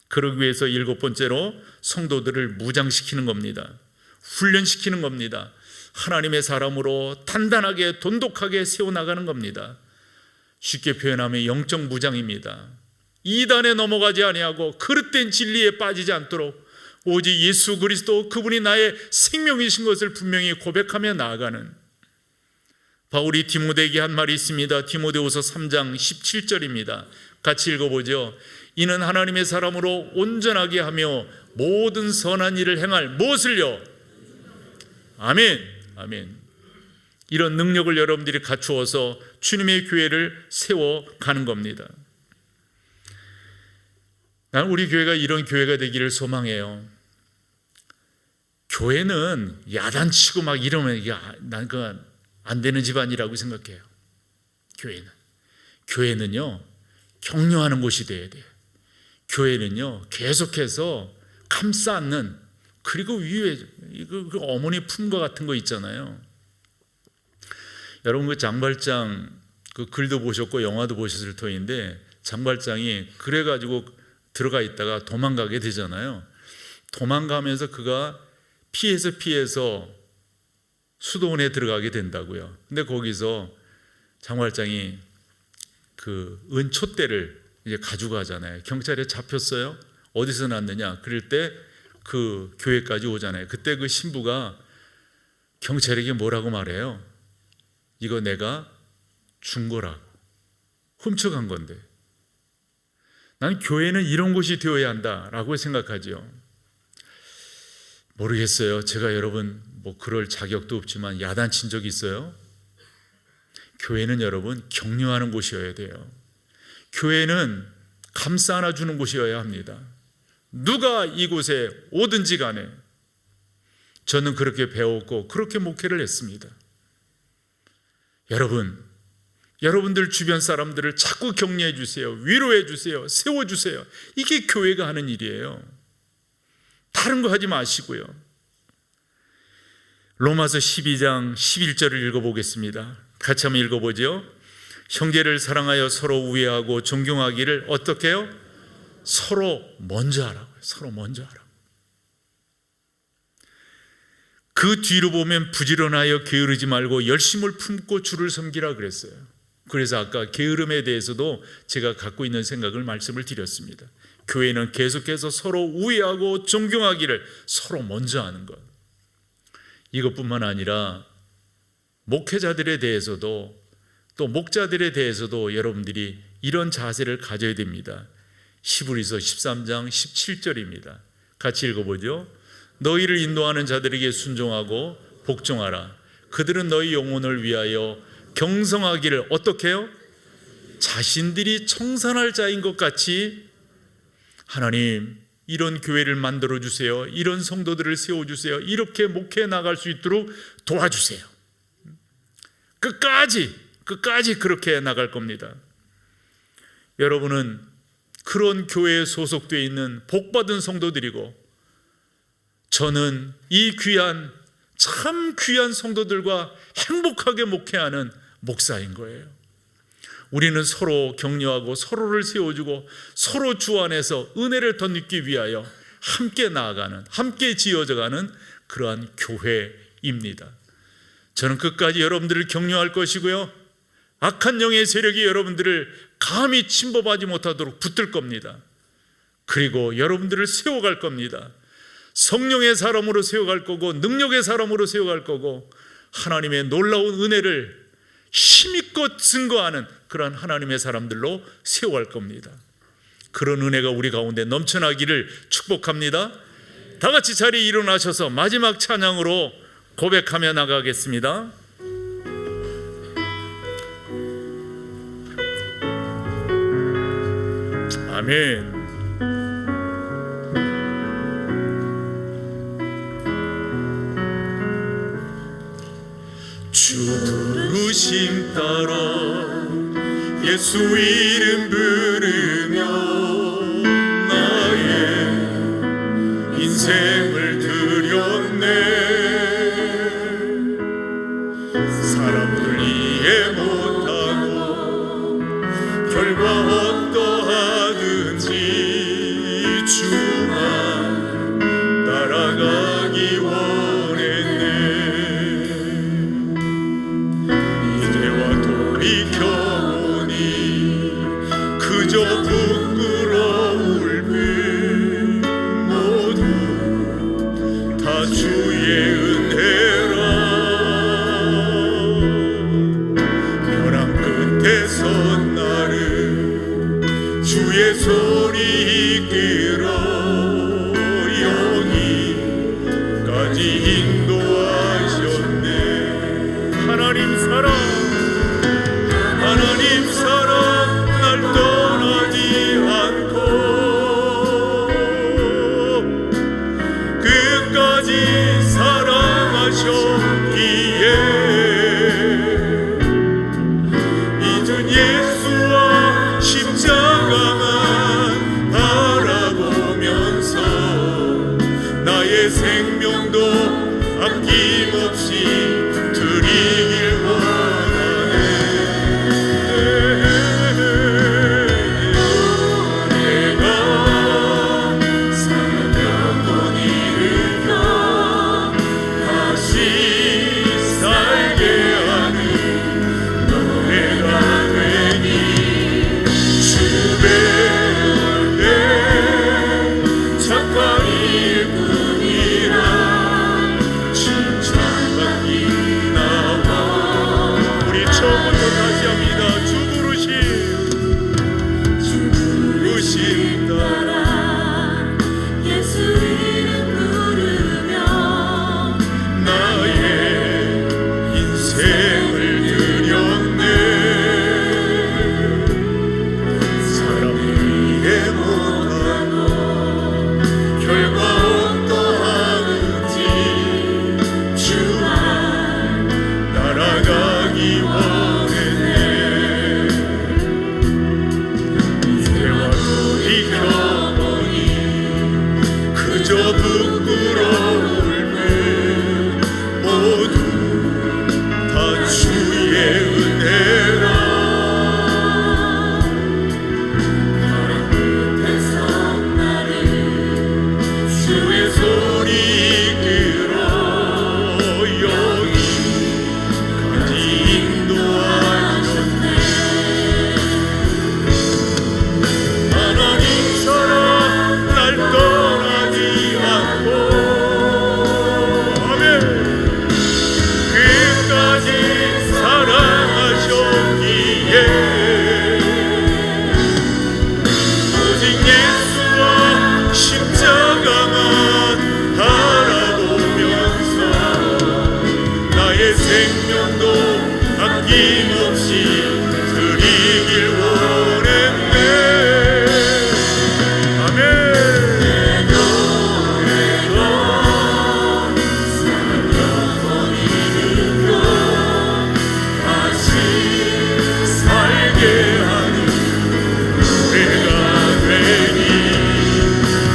그러기 위해서 7번째로 성도들을 무장시키는 겁니다. 훈련시키는 겁니다. 하나님의 사람으로 단단하게 돈독하게 세워나가는 겁니다. 쉽게 표현하면 영적 무장입니다. 이단에 넘어가지 아니하고 그릇된 진리에 빠지지 않도록 오직 예수 그리스도, 그분이 나의 생명이신 것을 분명히 고백하며 나아가는, 바울이 디모데에게 한 말이 있습니다. 디모데후서 3장 17절입니다. 같이 읽어보죠. 이는 하나님의 사람으로 온전하게 하며 모든 선한 일을 행할 무엇을요? 아멘. 아멘. 이런 능력을 여러분들이 갖추어서 주님의 교회를 세워가는 겁니다. 나는 우리 교회가 이런 교회가 되기를 소망해요. 교회는 야단치고 막 이러면 난 그건 안 되는 집안이라고 생각해요. 교회는요 격려하는 곳이 돼야 돼요. 교회는요 계속해서 감싸 안는, 그리고 위에 그 어머니 품과 같은 거 있잖아요. 여러분 그 장발장 그 글도 보셨고 영화도 보셨을 터인데, 장발장이 그래가지고 들어가 있다가 도망가게 되잖아요. 도망가면서 그가 피해서 수도원에 들어가게 된다고요. 근데 거기서 장발장이 그 은촛대를 이제 가져가잖아요. 경찰에 잡혔어요. 어디서 났느냐? 그럴 때 그 교회까지 오잖아요. 그때 그 신부가 경찰에게 뭐라고 말해요? 이거 내가 준 거라고, 훔쳐간 건데. 난 교회는 이런 곳이 되어야 한다라고 생각하죠. 모르겠어요. 제가 여러분 뭐 그럴 자격도 없지만 야단친 적이 있어요? 교회는 여러분 격려하는 곳이어야 돼요. 교회는 감싸 안아주는 곳이어야 합니다. 누가 이곳에 오든지 간에 저는 그렇게 배웠고 그렇게 목회를 했습니다. 여러분들 주변 사람들을 자꾸 격려해 주세요. 위로해 주세요. 세워 주세요. 이게 교회가 하는 일이에요. 다른 거 하지 마시고요. 로마서 12장 11절을 읽어보겠습니다. 같이 한번 읽어보죠. 형제를 사랑하여 서로 우애하고 존경하기를 어떻게 해요? 서로 먼저 하라고요. 서로 먼저 하라고. 그 뒤로 보면 부지런하여 게으르지 말고 열심을 품고 주를 섬기라 그랬어요. 그래서 아까 게으름에 대해서도 제가 갖고 있는 생각을 말씀을 드렸습니다. 교회는 계속해서 서로 우애하고 존경하기를 서로 먼저 하는 것. 이것뿐만 아니라 목회자들에 대해서도 또 목자들에 대해서도 여러분들이 이런 자세를 가져야 됩니다. 히브리서 13장 17절입니다. 같이 읽어보죠. 너희를 인도하는 자들에게 순종하고 복종하라. 그들은 너희 영혼을 위하여 경성하기를 어떻게 해요? 자신들이 청산할 자인 것 같이. 하나님, 이런 교회를 만들어 주세요. 이런 성도들을 세워 주세요. 이렇게 목회해 나갈 수 있도록 도와주세요. 끝까지 그렇게 나갈 겁니다. 여러분은 그런 교회에 소속되어 있는 복받은 성도들이고, 저는 이 참 귀한 성도들과 행복하게 목회하는 목사인 거예요. 우리는 서로 격려하고 서로를 세워주고 서로 주 안에서 은혜를 덧입기 위하여 함께 나아가는, 함께 지어져가는 그러한 교회입니다. 저는 끝까지 여러분들을 격려할 것이고요, 악한 영의 세력이 여러분들을 감히 침범하지 못하도록 붙들 겁니다. 그리고 여러분들을 세워갈 겁니다. 성령의 사람으로 세워갈 거고 능력의 사람으로 세워갈 거고 하나님의 놀라운 은혜를 힘있고 증거하는 그러한 하나님의 사람들로 세워갈 겁니다. 그런 은혜가 우리 가운데 넘쳐나기를 축복합니다. 다 같이 자리에 일어나셔서 마지막 찬양으로 고백하며 나가겠습니다. 아멘. 주 부르심 따라 예수 이름 부르며 나의 인생을 드렸네. 사람들 이해 못하고 결과 어떠하든지 주만 따라가기 원했네. 이제와 돌이켜보니 그저 부끄러울 뿐 모두 다 주의 은혜라. 벼랑 끝에 선 나를 주의 소리 이끌어 여기까지 인도하셨네. 하나님 사랑 날 떠나지 않고 끝까지 사랑하셨기에 이젠 예수와 십자가만 바라보며 예수와 십자가만 바라보면서 나의 생명도 아낌없이 드리길 원했네. 아멘. 다시 살게 하는 내가 되니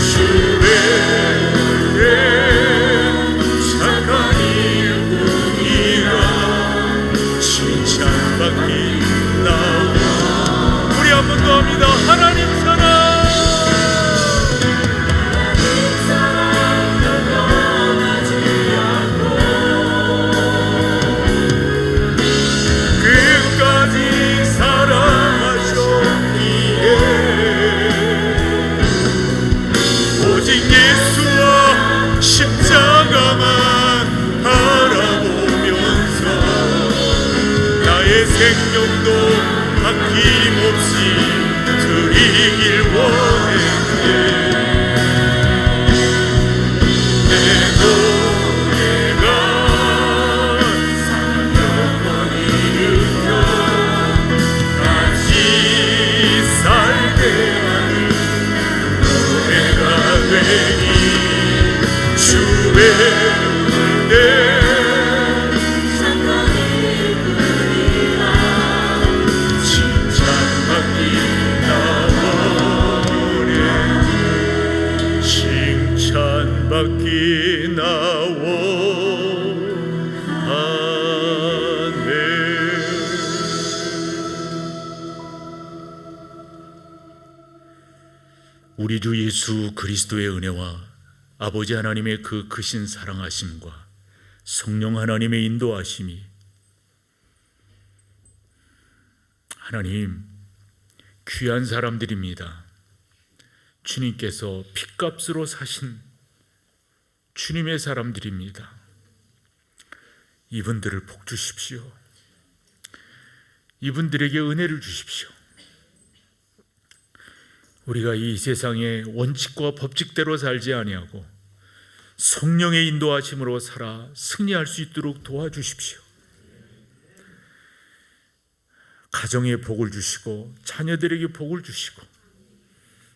주의 착한 일꾼이라 칭찬받기 나오고. 우리 한 번 더 합니다. 하나님 사랑, 끝까지 사랑하셨기에 오직 예수와 십자가만 바라보면서 나의 생명도 아낌없이 드리길 원했네. 내 노래가 사명권 일으켜 다시 살게 하는 노래가 되니 주의 은혜 칭찬받기 나오네. 칭찬받기 나오네. 우리 주 예수 그리스도의 은혜와 아버지 하나님의 그 크신 사랑하심과 성령 하나님의 인도하심이, 하나님 귀한 사람들입니다. 주님께서 핏값으로 사신 주님의 사람들입니다. 이분들을 복 주십시오. 이분들에게 은혜를 주십시오. 우리가 이 세상의 원칙과 법칙대로 살지 아니하고 성령의 인도하심으로 살아 승리할 수 있도록 도와주십시오. 가정에 복을 주시고 자녀들에게 복을 주시고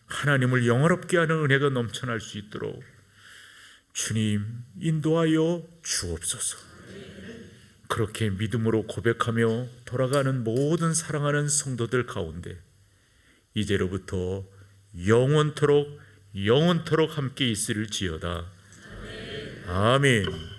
하나님을 영화롭게 하는 은혜가 넘쳐날 수 있도록 주님 인도하여 주옵소서. 그렇게 믿음으로 고백하며 돌아가는 모든 사랑하는 성도들 가운데 이제로부터 영원토록 함께 있을지어다. 아멘.